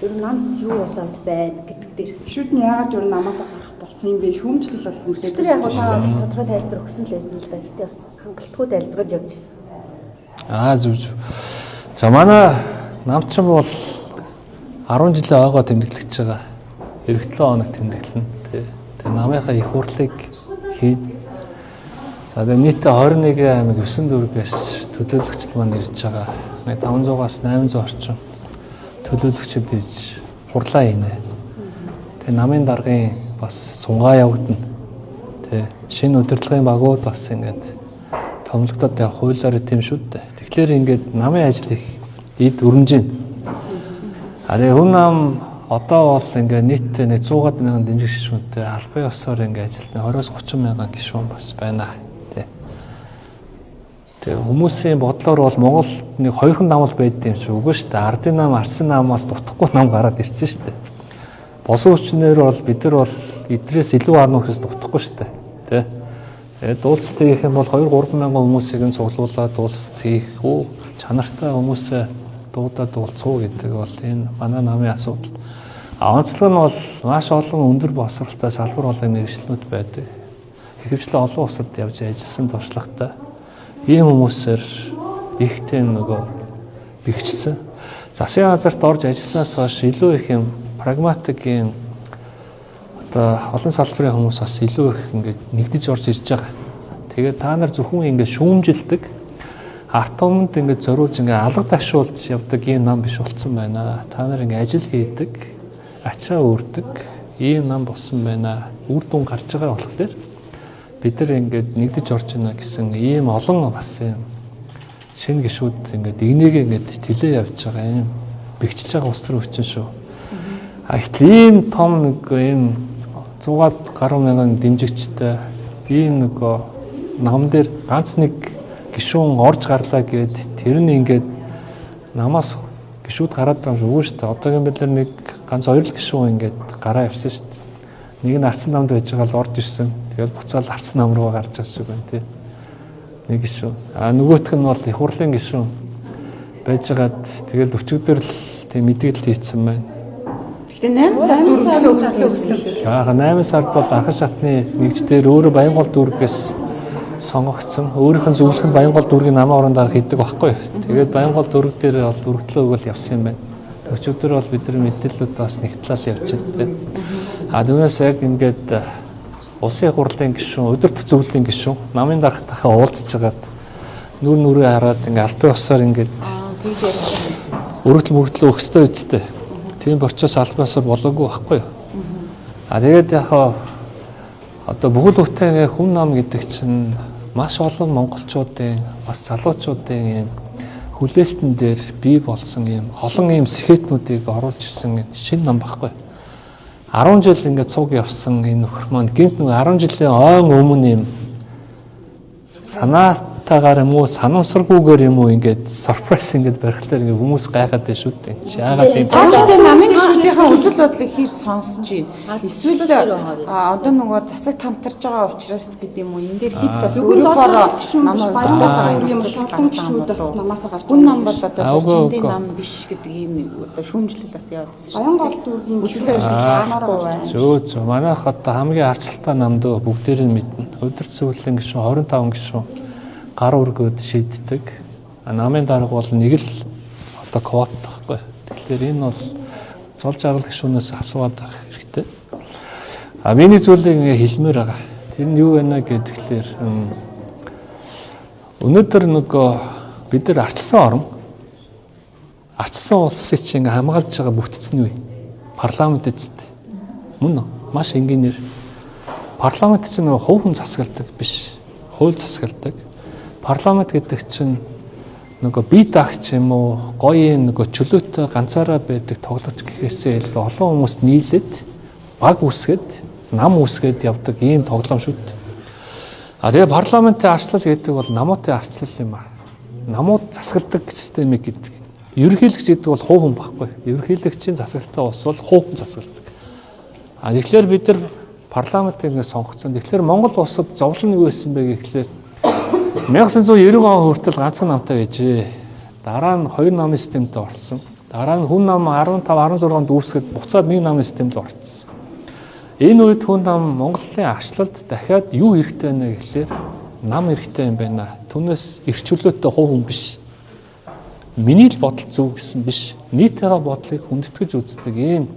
Ер нь намд юу болоод байна гэдэг дээр. Гишүүд нь яагаад ер нь намаасаа гарах болсон юм бэ? Шүүмжлэл бол хүлээж Тэр яг тодорхой тайлбар өгсөн л байсан л да. Гэтэ бас хангалтгүй тайлбарууд явж ирсэн. Зүг. За манай намчин бол 10 жилийн ойгоо тэмдэглэж байгаа. Эх 7 хоног тэмдэглэнэ. Тэгээ намынхаа их хурлыг хийн. За тэгээ нийтдээ 21 аймаг 9 дүүргээс төлөөлөгчд маань ирж байгаа. 500-аас 800 орчим төлөөлөгчд иж хурлаа хийнэ. Тэгээ намын даргын бас сунгаа явагдана. Тэгээ шинэ удирдлагын багууд бас ингээд томлогдоод явах хуулиараа тийм шүү дээ. Тэгэхээр ингээд намын ажил их эд өрнөж байна. Тэгээ хүн нам одоо бол ингээд нийтдээ 100-аад мянган дэмжих гишүүнтэй албан ёсоор ингээд ажилтны 20-30 мянган гишүүн бас байна. Тэгээ хүмүүсийн бодлоор бол Монголд нэг хоёрхан нам л байдаг юм шиг үгүй шүү дээ. Ардын нам, арсын намаас дутхгүй нам гараад ирсэн шүү дээ. Босон хүчнээр бол бид нар бол эдрээс илүү харна гэхээс дутхгүй шүү дээ. Тэ. Дуулцтай гэх юм бол 2-3 мянган хүмүүсийг нь цуглуулад дуулцт хийх үү, чанартай хүмүүсээ дуудаад уулзах гэдэг бол энэ манай намын асуудал. Онцлог нь бол маш олон өндөр босролтой салбар болгоны мэргэжлүүд байдаг. Ихэвчлэн олон улсад явж ажилласан туршлагатай ийм хүмүүсээр их тийм нөгөө бэхжсэн. Засгийн газарт орж ажилласнаас хойш илүү их юм прагматик юм одоо олон салбарын хүмүүс бас илүү их ингээд нэгдэж орж ирж байгаа. Тэгээд та нар зөвхөн ингээд шүүмжилдэг арт түмэнд ингээд зориулж ингээд алга ташуулж явдаг ийм нам биш болцсон байна. Та нар ингээд ажил хийдэг, ачаа өөрдөг ийм нам болсон байна. Үр дүн гарч байгаа болохоор бид нар ингээд нэгдэж орж байна гэсэн ийм олон бас юм шинэ гишүүд ингээд игнэгээ ингээд тэлээ явж байгаа юм бэхжилж байгаа улс төр өвчин шүү. Ихтэл ийм том нэг ийм 100-аад гаруй мянган дэмжигчтэй ийм нэг нам дээр ганц нэг гишүүн орж гарлаа гэд тэр нь ингээд намаас гишүүд гараад байгаа юм шүү дээ. Одоогийн бид нар нэг ганц хоёр л гишүүн ингээд гараа явсан шүү дээ. Нэг нь арсан намд байж байгаа л орж ирсэн. Тэгэл буцаал арсан нам руу гарч ирж байгаа юм тий. Нэг гишүүн. Нөгөөх нь бол их хурлын гишүүн байжгаад тэгэл өчигдөр л тийм мэдээлэл хийсэн байна. Гэхдээ 8 сард өгсөн. 8 сард бол анхан шатны нэгждэр өөрөө Баянгол дүүргээс сонгогдсон. Өөрийнх нь зөвлөх нь Баянгол дүүргийн намаа орон дарга хийдэг байхгүй. Тэгээд Баянгол дүүрэг дээр бол өргөдлөө өгөл явсан юм байна. Өчигдөр бол бид нар мэдээлэлүүд бас нэгтлал явж байна. Түүнээс яг ингээд улсын хурлын гишүүн, удирдах зөвлөлийн гишүүн намын даргатайхаа уулзж хагаад нүрээ хараад ингээд албан ёсоор ингээд өргөдөл өгөхтэй үсттэй. Тийм борчоос албан ёсоор болоогүй байхгүй юу? Тэгээд яг одоо бүхэл бүтэн хүн нам гэдэг чинь маш олон монголчуудын бас залуучуудын юм хүлээлтэн дээр бий болсон юм олон юм сэхэтнүүдийг оруулж ирсэн шинэ нам багхгүй. 10 жил ингээд цуг явсан энэ нөхөр маань гинт нэг 10 жилийн ойн өмнө юм санаатаагаар юм уу санамсаргүйгээр юм уу ингээд surprise ингээд барихлаар ингээд хүмүүс гайхаад байна шүү дээ. Яагаад юм бэ? Таадтай намын гишүүдийнхээ үзэл бодлыг хэр сонсож байна. Эсвэл одоо нөгөө засаг тамтарж байгаа учраас гэдэг юм уу энэ дээр хит бас өөрөөр намаа баярлалаа юм олон гишүүд бас намаасаа гарч байгаа. Нам бол одоо чиндээ нам биш гэдэг ийм одоо шүүмжлэл бас явуулсан. Баянгол дүүргийн үзэл ажиллагаанаар байна. Зөө манайх одоо хамгийн арчлалтай намд бүгдээрээ мэднэ. Удирдах зөвлөлийн гишүүн 25 гишүүн гар өргөд шийддэг. Намын дарга бол нэг л одоо квот тахгүй. Тэгэхээр энэ бол зол жаргал гишүүнээс асууад авах хэрэгтэй. Миний зүйлийг ингээ хэлмээр байгаа. Тэр нь юу вэ гэхээр өнөөдөр нөгөө бид нар арчсан орн арчсан улсыг чинь ингээ хамгаалж байгаа бүтцэн үү? Парламент эзэд. Мөн үү? Маш энгийнээр парламент чинь нөгөө хувь хүн засагладаг биш. Хууль засагладаг. Парламент гэдэг чинь нөгөө бие даагч юм уу гоё юм нөгөө чөлөөтэй ганцаараа байдаг тоглож гэхээсээ илүү олон хүмүүс нийлээд баг үсгээд нам үсгээд явдаг ийм тоглоом шүү дээ. Тэгээ парламентын арчлал гэдэг бол намуудын арчлал юм аа. Намууд засагладаг системийг гэдэг. Ерөнхийлөгч гэдэг бол хувь хүн байхгүй. Ерөнхийлөгчийн засаглалтай улс бол хувь хүн засагладаг. Тэгэхээр бид нар парламентыг ингэ сонгоцсон. Тэгэхээр Монгол улсад зовлон юу байсан бэ гэхлээр 1990 он хүртэл ганцхан намтай байжээ. Дараа нь хоёр намын системтэй болсон. Дараа нь хүн нам 15 16-нд үүсгэхэд буцаад нэг намын системд орцсон. Энэ үед хүн нам Монголын арчлалд дахиад юу хэрэгтэй байна гэхлээр нам хэрэгтэй юм байна. Түүнээс эрх чөлөөтэй хувь хүн биш. Миний л бодол зөв гэсэн биш. Нийтийн бодлыг хүндэтгэж үздэг ийм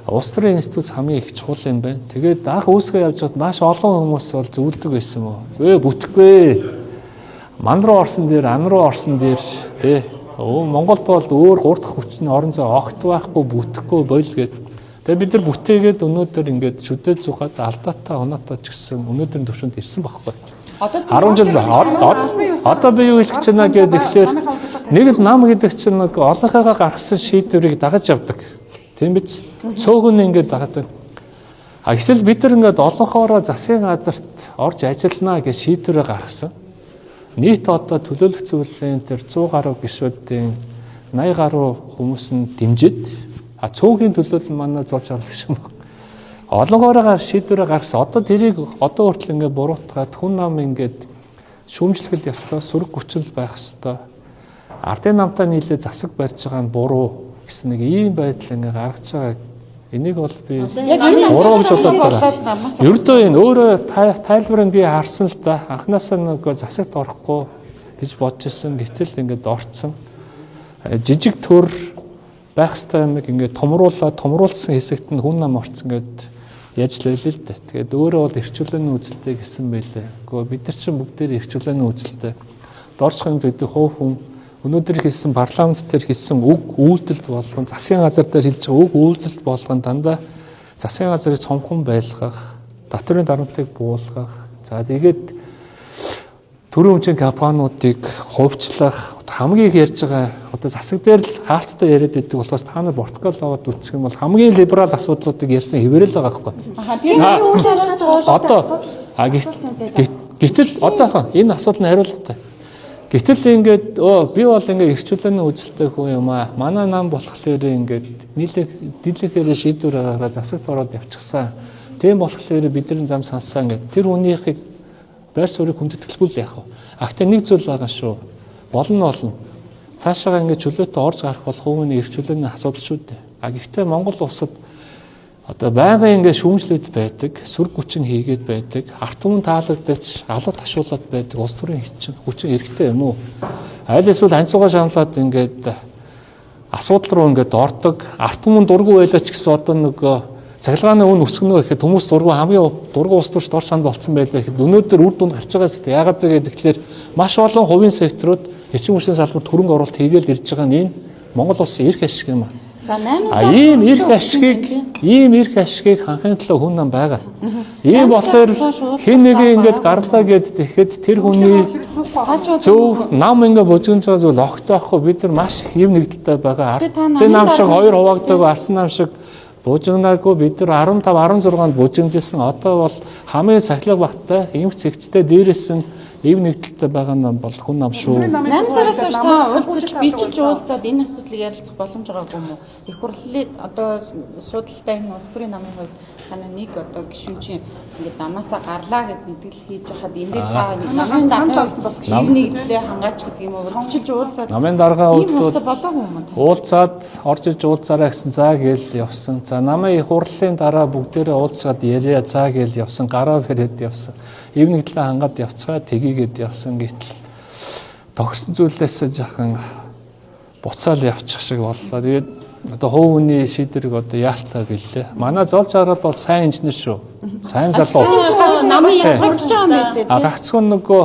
улс төрийн институт хамгийн их чухал юм байна. Тэгээд анх үүсгээ явж байгаад маш олон хүмүүс бол зөвлөдөг байсан мó. Бүтэхгүй. Ман руу орсон дээр, ан руу орсон дээр тий. Монголд бол өөр 3 дахь хүчний орон зай огт байхгүй бүтэхгүй бойл гээд. Тэгээд бид нар бүтээгээд өнөөдөр ингээд шүдээ зугаад алдаатай оноотой ч гэсэн өнөөдрийн төвшөнд ирсэн байхгүй. 10 жил одоо би юу хэлэх гэж байна гэдэг ихлээр нэг нам гэдэг чинь нэг олонхойгоо гаргасан шийдвэрийг дагаж явдаг. Тийм биз? Цөөхөн ингээд дагаад байна. Гэтэл бид нар ингээд олонхоороо засгийн газарт орж ажиллана гэж шийдвэрээ гаргасан. Нийт одоо төлөөлөх зүйлийн тэр 100 гаруй гишүүдийн 80 гаруй хүмүүс нь дэмжиж цөөхөн төлөөлөл манай золж оруулах юм. Олонгоороо шийдвэрээ гаргасан. Одоо тэрийг одоо хүртэл ингээд буруутгаад хүн нам ингээд шүүмжлэхэл ёстой, сөрөг хүчил байх ёстой. Ардын намтай нийлээ засаг барьж байгаа нь буруу гэсэн нэг ийм байдал ингээд гаргаж байгаа. Энийг бол би буруу гэж бодоод байна. Ердөө энэ өөрөө тайлбарыг би харсан л да. Анхнаасаа нөгөө засагт орохгүй гэж бодож ирсэн. Гэтэл ингээд орцсон. Жижиг төр байх ёстой юм ингээд томруулсан хэсэгт нь хүн нам орцсон гэдэг яаж л байл л дээ. Тэгээд өөрөө бол эрхчлөөний үзэлтэй гэсэн байлээ. Гэхдээ бид нар чинь бүгдээр эрхчлөөний үзэлтэй. Дорчхон гэдэг хувь хүн өнөөдөр хэлсэн парламент дээр хэлсэн үг үйлдэлд болгон засгийн газар дээр хэлж байгаа үг үйлдэлд болгон дандаа засгийн газрыг цомхон байлгах, татврын дарамтыг буулгах, за тэгээд төрийн өмчийн компаниудыг хувьчлах хамгийн их ярьж байгаа одоо засаг дээр л хаалттай яриад байдаг болохоос та нар протокол аваад үтсэх юм бол хамгийн либерал асуудлуудыг ярьсан хэвээрэл байгаа байхгүй. Одоо гэтэл одоо энэ асуудал нь хариулгатай. Гэтэл ингээд би бол ингээд эрхчлөөний үзэлтэй хүн юм аа. Манай нам болохоор ингээд дийлэхээр шийдвэр гаргаад засагт ороод явчихсан. Тийм болохоор бидний зам сонсоо ингээд тэр хүнийхийг байр суурийг хүндэтгэхгүй л яах вэ? Гэхдээ нэг зүйл байгаа шүү. Болно. Цаашаа ингээд чөлөөтэй орж гарах бол хувийн эрхчлөөний асуудал шүү дээ. Гэхдээ Монгол улсад одоо байнгын ингээд шүүмжлээд байдаг, сүрэг хүчин хийгээд байдаг, арт түмэн таалагдаж, алуу ташуулаад байдаг улс төрийн хүчин хэрэгтэй юм уу? Аль эсвэл ансуугаа шамлаад ингээд асуудал руу ингээд ордог, арт түмэн дургүй байлаа ч гэсэн одоо нөгөө цахилгааны үн өсгөнө гэхэд хүмүүс хамгийн дургүй улс төрч дор чанд болцсон байлаа гэхэд өнөөдөр үр дүнд гарч байгаа зү. Яагаад гэвэл тэгэхээр маш олон хувийн секторууд эчин хүчний салбарт хөрөнгө оруулалт хийгээл ирж байгаа нь энэ Монгол улсын эрх ашиг юм аа. За 8 сар ийм эрх ашигыг ханхын төлөө хүн нам байгаа. Ийм болохоор хэн нэг ингээд гарлаа гэд тэгэхэд тэр хүний зөв нам ингээд бужигнж байгаа зүйл огтойхгүй бид нар маш их юм нэгдэлтэй байгаа. Ардын нам шиг 2 хуваагддаг, арсан нам шиг бужигнаагүй бид нар 15 16-нд бужигнжсэн. Одоо бол хамгийн сахилга багтай, эмх цэгцтэй дээрээс нь ив нэгдэлтэй байгаа нам бол хүн нам шүү. 8 сараас хойш та уулзаж бичилж уулзаад энэ асуудлыг ярилцах боломж байгаагүй юм уу? Их хурлын одоо судалтай энэ улс төрийн намын хувьд таны нэг одоо гишүүн чинь ингээд намаасаа гарлаа гэд мэдгэл хийж хахад энэ дээр та намын дарга бас гишүүн нэгдлээ хангаач гэдэг юм уу? Бичилж уулзаад намын дарга уулзаад болоогүй юм уу? Уулзаад орж иж уулзаарай гэсэн заа гээл явсан. За намын их хурлын дараа бүгдээрээ уулзаад яриа заа гээл явсан. Гараа фэрэд явсан. Ив нэгдлээ хангаад явцгаа тгийгээд явсан гэтэл тохирсон зүйлээс жахан буцаал явчих шиг боллоо. Тэгээд одоо хувь хүний шийдвэрийг одоо яалтаа гэлээ. Манай золж харал бол сайн инженер шүү. Сайн залуу. Намын явж байгаа юм байлээ. Гагцгүй нөгөө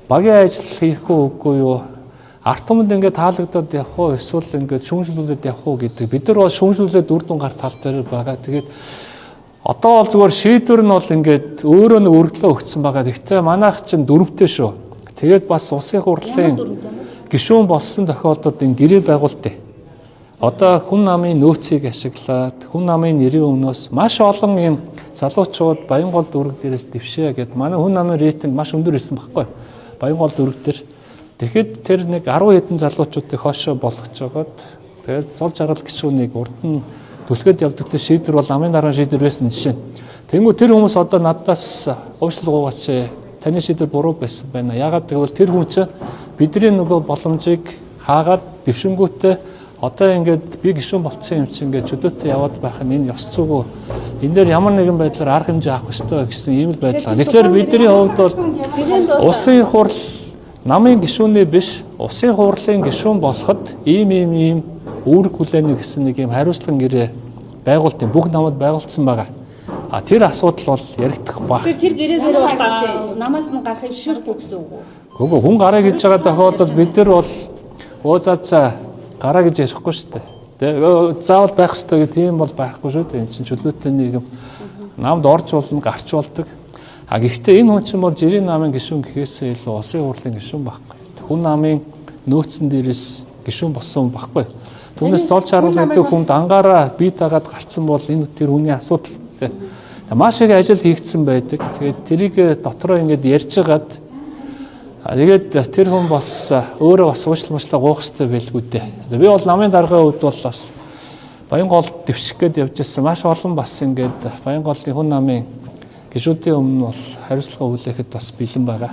багийн ажил хийх үгүй юу? Арт түмэнд ингээд таалагдаад явах уу эсвэл ингээд шүүмжлүүлээд явах уу гэдэг. Бид нар бол шүүмжлүүлээд үр дүн гарт тал дээр байгаа. Тэгээд одоо бол зүгээр шийдвэр нь бол ингээд өөрөө нэг өргөлөө өгсөн байгаа. Гэхдээ манайх чинь дөрөвтэй шүү. Тэгээд бас улсын хурлын гишүүн болсон тохиолдолд энэ гэрээ байгуултыг одоо хүн намын нөөцийг ашиглаад хүн намын нэрийн өмнөөс маш олон юм залуучууд Баянгол дүүрэг дээрээс дэвшээ гэдэг. Манай хүн намын рейтинг маш өндөр ирсэн байхгүй. Баянгол дүүрэг дээр. Тэгэхэд тэр нэг 10 хэдэн залуучуудыг хойшоо болгож жагаад тэгээд золж харал гишүүнийг урд нь түлхээд явдаг тэр шийдвэр бол намын дараа шийдвэр байсан жишээ. Тэнгүү тэр хүмүүс одоо надаас уучлалгуугаач таны шийдвэр буруу байсан байна. Яагаад гэвэл тэр хүн чинь бидний нөгөө боломжийг хаагаад дэвшингүүтээ одоо ингээд би гишүүн болцсон юм чинь ингээд чөлөөтэй яваад байх нь энэ ёс зүгөө энэ дээр ямар нэгэн байдлаар арга хэмжээ авах ёстой гэсэн ийм л байдал. Тэгэхээр бидний хувьд бол улсын хурал намын гишүүний биш улсын хурлын гишүүн болоход ийм үүрэг хүлээнэ гэсэн нэг ийм хариуцлагын гэрээ байгуултын бүх намад байгуулсан байгаа. А тэр асуудал бол яригдах баг. Тэр гэрээгээр бол намаас нь гарахыг зөвшөөрөхгүй гэсэн үг үү? Үгүй хүн гараа гэж байгаа тохиолдолд бид нар бол за гараа гэж ярихгүй шүү дээ. Тэгээ заавал байх хэрэгтэй гэх тийм бол байхгүй шүү дээ. Энэ чинь чөлөөтэй нийгэм намд орж болно, гарч болдог. А гэхдээ энэ хүн чинь бол жирийн намын гишүүн гэхээсээ илүү улсын хурлын гишүүн байхгүй. Хүн намын нөөцөн дээрээс гишүүн болсон хүн байхгүй. Түүнээс зол чаргал гэдэг хүнд ангаараа бие дагаад гарцсан бол энэ тэр хүний асуудал. Маш их ажил хийгдсэн байдаг. Тэгээд тэрийг дотроо ингээд ярьжгаад тэгээд тэр хүн бас өөрөө бас уучлалмжлаа гоох хэрэгтэй байлгүй дээ. Би бол намын даргын хувьд бол бас Баянгол дэвших гээд явж ирсэн маш олон бас ингээд Баянголын хүн намын гишүүдийн өмнө бол хариуцлага хүлээхэд бас бэлэн байгаа.